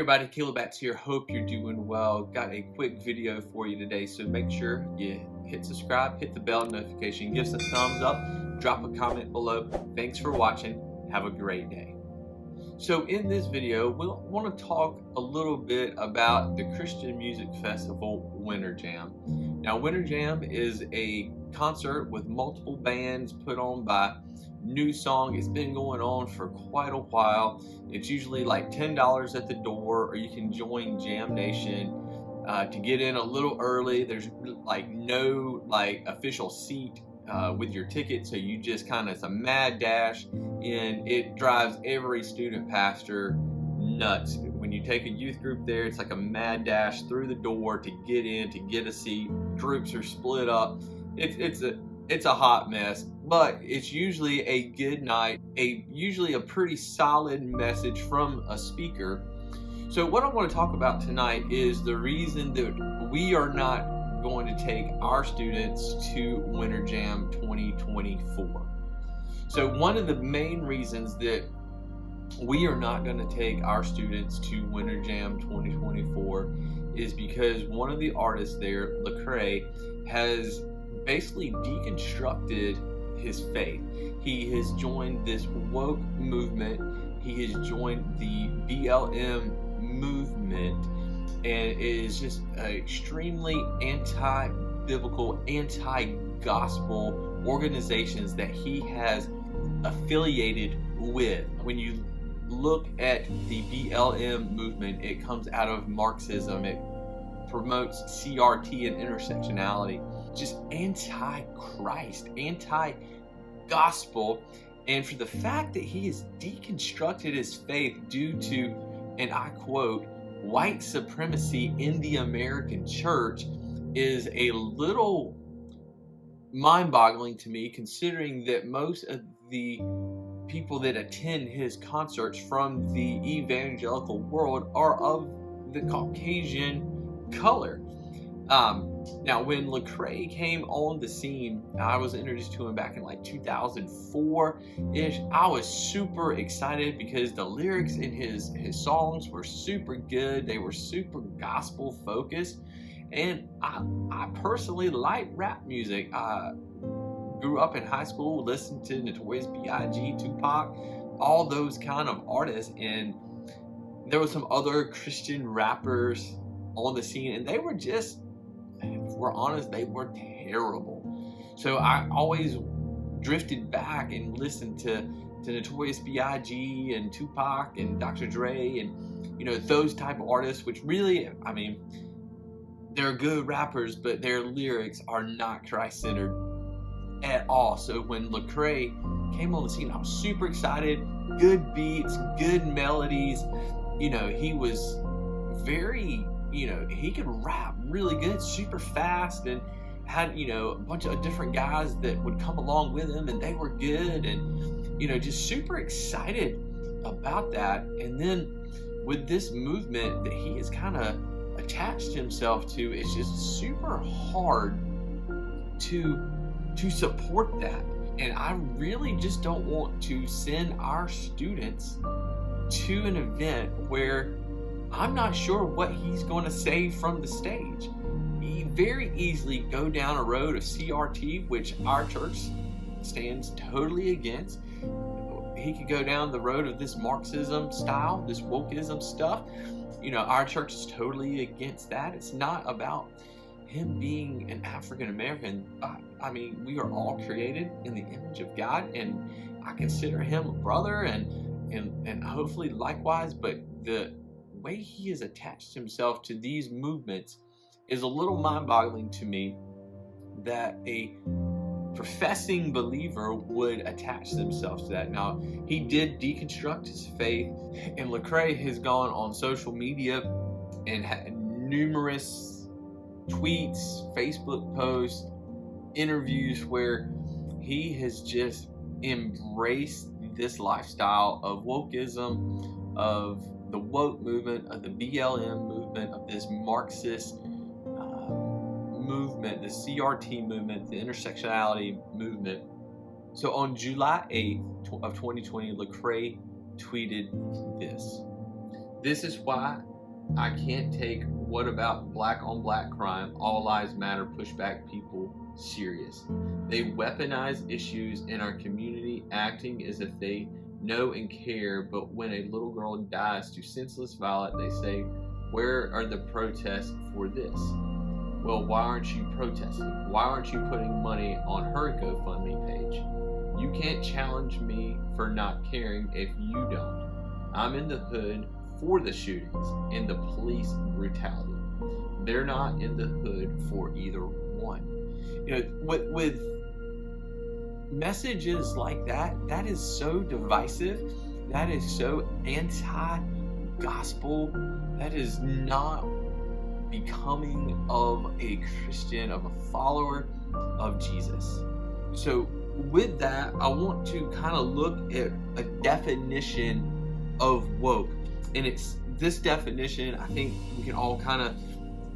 everybody, Calebats here. Hope you're doing well. Got a quick video for you today, so make sure you hit subscribe, hit the bell notification, give us a thumbs up, drop a comment below. Thanks for watching. Have a great day. So in this video, we'll want to talk a little bit about the Christian music festival Winter Jam. Now, Winter Jam is a concert with multiple bands put on by New Song. It's been going on for quite a while. It's usually like $10 at the door, or you can join Jam Nation to get in a little early. There's like no official seat with your ticket, so you just it's a mad dash, and it drives every student pastor nuts. When you take a youth group there, it's like a mad dash through the door to get in, to get a seat. Groups are split up. It's a hot mess, but it's usually a good night, usually a pretty solid message from a speaker. So what I want to talk about tonight is the reason that we are not going to take our students to Winter Jam 2024. So one of the main reasons that we are not going to take our students to Winter Jam 2024 is because one of the artists there, Lecrae, has basically deconstructed his faith. He has joined this woke movement. He has joined the BLM movement, and is just extremely anti-biblical, anti-gospel organizations that he has affiliated with. When you look at the BLM movement, it comes out of Marxism. It promotes CRT and intersectionality. Just anti-Christ, anti-gospel. And for the fact that he has deconstructed his faith due to, and I quote, white supremacy in the American church is a little mind-boggling to me, considering that most of the people that attend his concerts from the evangelical world are of the Caucasian color. Now, when Lecrae came on the scene, I was introduced to him back in like 2004-ish. I was super excited because the lyrics in his songs were super good. They were super gospel focused, and I personally like rap music. I grew up in high school, listened to Notorious B.I.G., Tupac, all those kind of artists, and there were some other Christian rappers on the scene, and they were just, if we're honest, they were terrible. So I always drifted back and listened to Notorious B.I.G. and Tupac and Dr. Dre and those type of artists, which really, I mean, they're good rappers, but their lyrics are not Christ-centered at all. So when Lecrae came on the scene, I was super excited. Good beats, good melodies. He was very, he could rap really good, super fast, and had, a bunch of different guys that would come along with him, and they were good, and, just super excited about that. And then with this movement that he has kind of attached himself to, it's just super hard to support that. And I really just don't want to send our students to an event where I'm not sure what he's going to say from the stage. He very easily go down a road of CRT, which our church stands totally against. He could go down the road of this Marxism style, this wokeism stuff. Our church is totally against that. It's not about him being an African American. I mean, we are all created in the image of God, and I consider him a brother, and hopefully likewise. But the way he has attached himself to these movements is a little mind-boggling to me, that a professing believer would attach themselves to that. Now, he did deconstruct his faith, and Lecrae has gone on social media and had numerous tweets, Facebook posts, interviews where he has just embraced this lifestyle of wokeism, of the woke movement, of the BLM movement, of this Marxist movement, the CRT movement, the intersectionality movement. So on July 8th of 2020, Lecrae tweeted this. This is why I can't take what about black on black crime, all lives matter, pushback people serious. They weaponize issues in our community, acting as if they know and care, but when a little girl dies to senseless violence, they say, where are the protests for this? Well, why aren't you protesting? Why aren't you putting money on her GoFundMe page? You can't challenge me for not caring if you don't. I'm in the hood for the shootings and the police brutality. They're not in the hood for either one. With messages like that, that is so divisive. That is so anti-gospel. That is not becoming of a Christian, of a follower of Jesus. So with that, I want to kind of look at a definition of woke. And it's this definition I think we can all kind of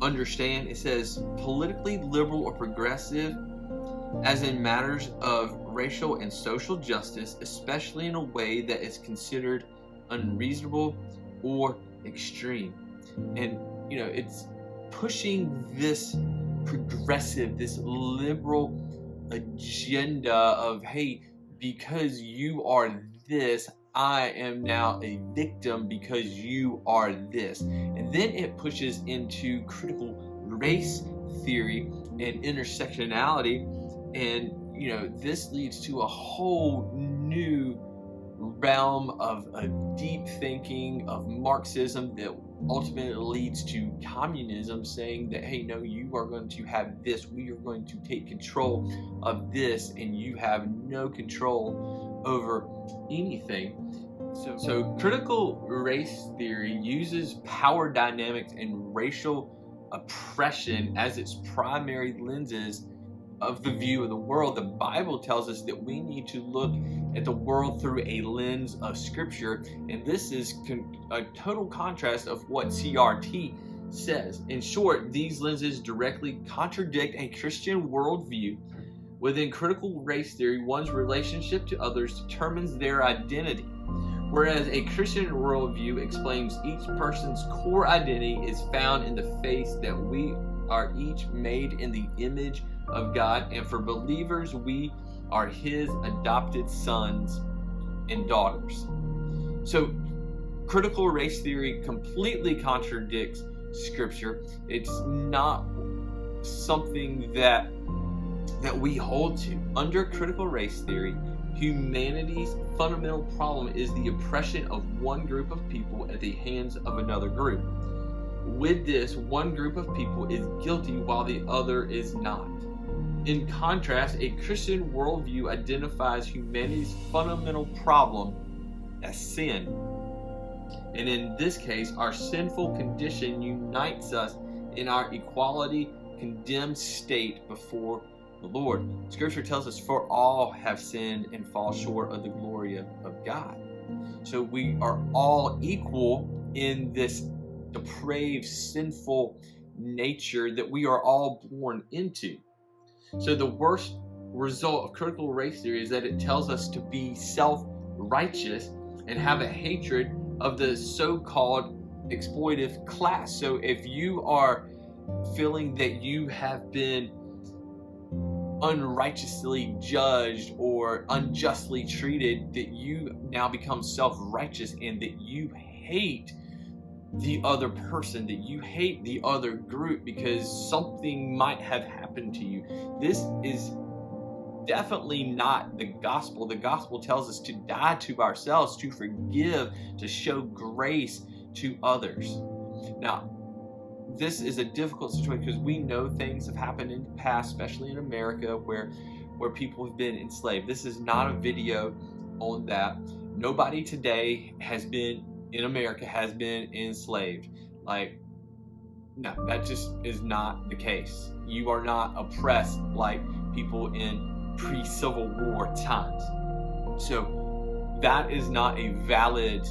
understand. It says politically liberal or progressive, as in matters of racial and social justice, especially in a way that is considered unreasonable or extreme. And it's pushing this progressive, this liberal agenda of, hey, because you are this, I am now a victim because you are this. And then it pushes into critical race theory and intersectionality. And, this leads to a whole new realm of deep thinking of Marxism that ultimately leads to communism, saying that, hey, no, you are going to have this, we are going to take control of this, and you have no control over anything. So critical race theory uses power dynamics and racial oppression as its primary lenses of the view of the world. The Bible tells us that we need to look at the world through a lens of Scripture, and this is a total contrast of what CRT says. In short, these lenses directly contradict a Christian worldview. Within critical race theory, one's relationship to others determines their identity, whereas a Christian worldview explains each person's core identity is found in the faith that we are each made in the image of God, and for believers, we are His adopted sons and daughters. So, critical race theory completely contradicts Scripture. It's not something that we hold to. Under critical race theory, humanity's fundamental problem is the oppression of one group of people at the hands of another group. With this, one group of people is guilty while the other is not. In contrast, a Christian worldview identifies humanity's fundamental problem as sin. And in this case, our sinful condition unites us in our equality condemned state before the Lord. Scripture tells us, for all have sinned and fall short of the glory of God. So we are all equal in this depraved, sinful nature that we are all born into. So the worst result of critical race theory is that it tells us to be self-righteous and have a hatred of the so-called exploitive class. So if you are feeling that you have been unrighteously judged or unjustly treated, that you now become self-righteous and that you hate the other person, that you hate the other group because something might have happened to you. This is definitely not the gospel. The gospel tells us to die to ourselves, to forgive, to show grace to others. Now, this is a difficult situation because we know things have happened in the past, especially in America, where people have been enslaved. This is not a video on that. Nobody today in America has been enslaved. No, that just is not the case. You are not oppressed like people in pre-Civil War times. So that is not a valid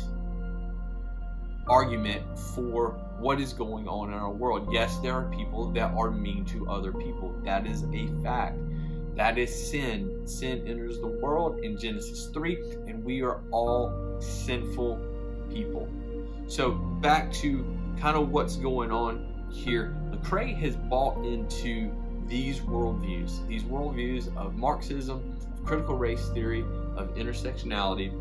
argument for what is going on in our world. Yes, there are people that are mean to other people. That is a fact. That is sin. Sin enters the world in Genesis 3, and we are all sinful people. So back to kind of what's going on here. Lecrae has bought into these worldviews of Marxism, of critical race theory, of intersectionality,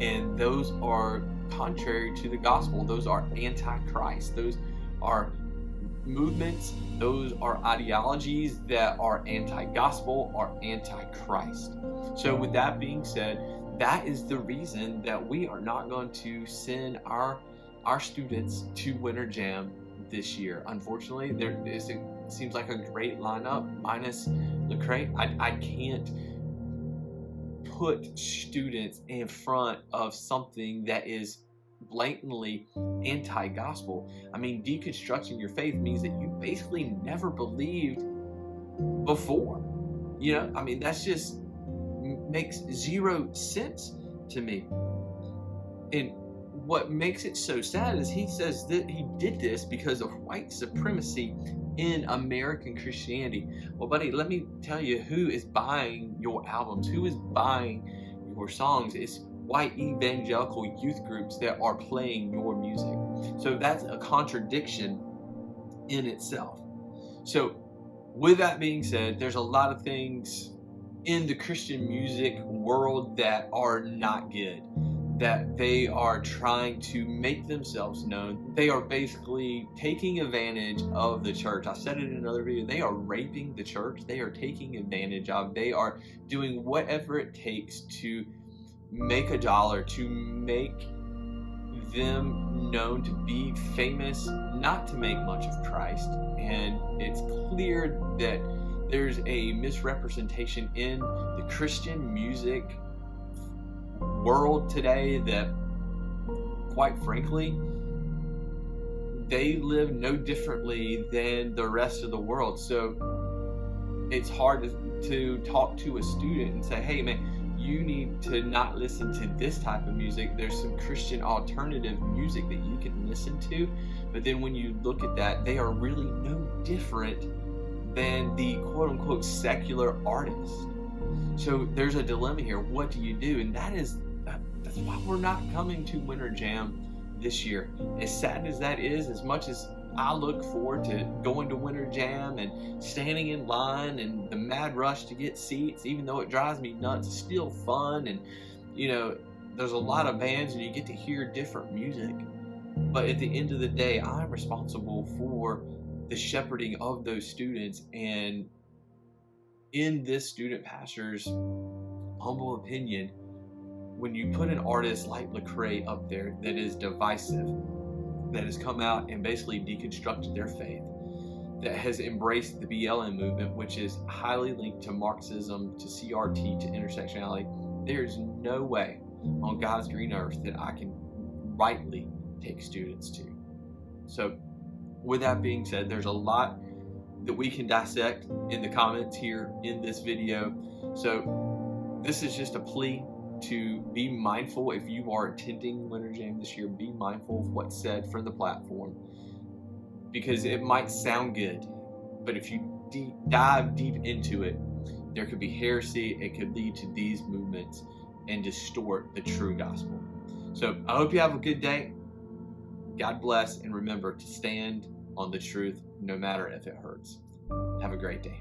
and those are contrary to the gospel. Those are anti-Christ. Those are movements, those are ideologies that are anti-gospel, are anti-Christ. So with that being said, that is the reason that we are not going to send our students to Winter Jam this year. Unfortunately, it seems like a great lineup minus Lecrae. I can't put students in front of something that is blatantly anti-gospel. I mean, deconstructing your faith means that you basically never believed before. I mean, that's just makes zero sense to me. And what makes it so sad is he says that he did this because of white supremacy in American Christianity. Well, buddy, let me tell you who is buying your albums, who is buying your songs. It's white evangelical youth groups that are playing your music. So that's a contradiction in itself. So with that being said, there's a lot of things in the Christian music world that are not good, that they are trying to make themselves known. They are basically taking advantage of the church. I said it in another video. They are raping the church. They are taking advantage of. They are doing whatever it takes to make a dollar, to make them known, to be famous, not to make much of Christ. And it's clear that there's a misrepresentation in the Christian music world today that, quite frankly, they live no differently than the rest of the world. So it's hard to talk to a student and say, hey man, you need to not listen to this type of music. There's some Christian alternative music that you can listen to. But then when you look at that, they are really no different than the quote-unquote secular artist. So there's a dilemma here. What do you do? And that's why we're not coming to Winter Jam this year. As sad as that is, as much as I look forward to going to Winter Jam and standing in line and the mad rush to get seats, even though it drives me nuts, it's still fun. And there's a lot of bands and you get to hear different music. But at the end of the day, I'm responsible for the shepherding of those students. And in this student pastor's humble opinion, when you put an artist like Lecrae up there that is divisive, that has come out and basically deconstructed their faith, that has embraced the BLM movement, which is highly linked to Marxism, to CRT, to intersectionality, there's no way on God's green earth that I can rightly take students to. So with that being said, there's a lot that we can dissect in the comments here in this video. So this is just a plea to be mindful. If you are attending Winter Jam this year, be mindful of what's said from the platform, because it might sound good, but if you dive deep into it, there could be heresy. It could lead to these movements and distort the true gospel. So I hope you have a good day. God bless, and remember to stand on the truth no matter if it hurts. Have a great day.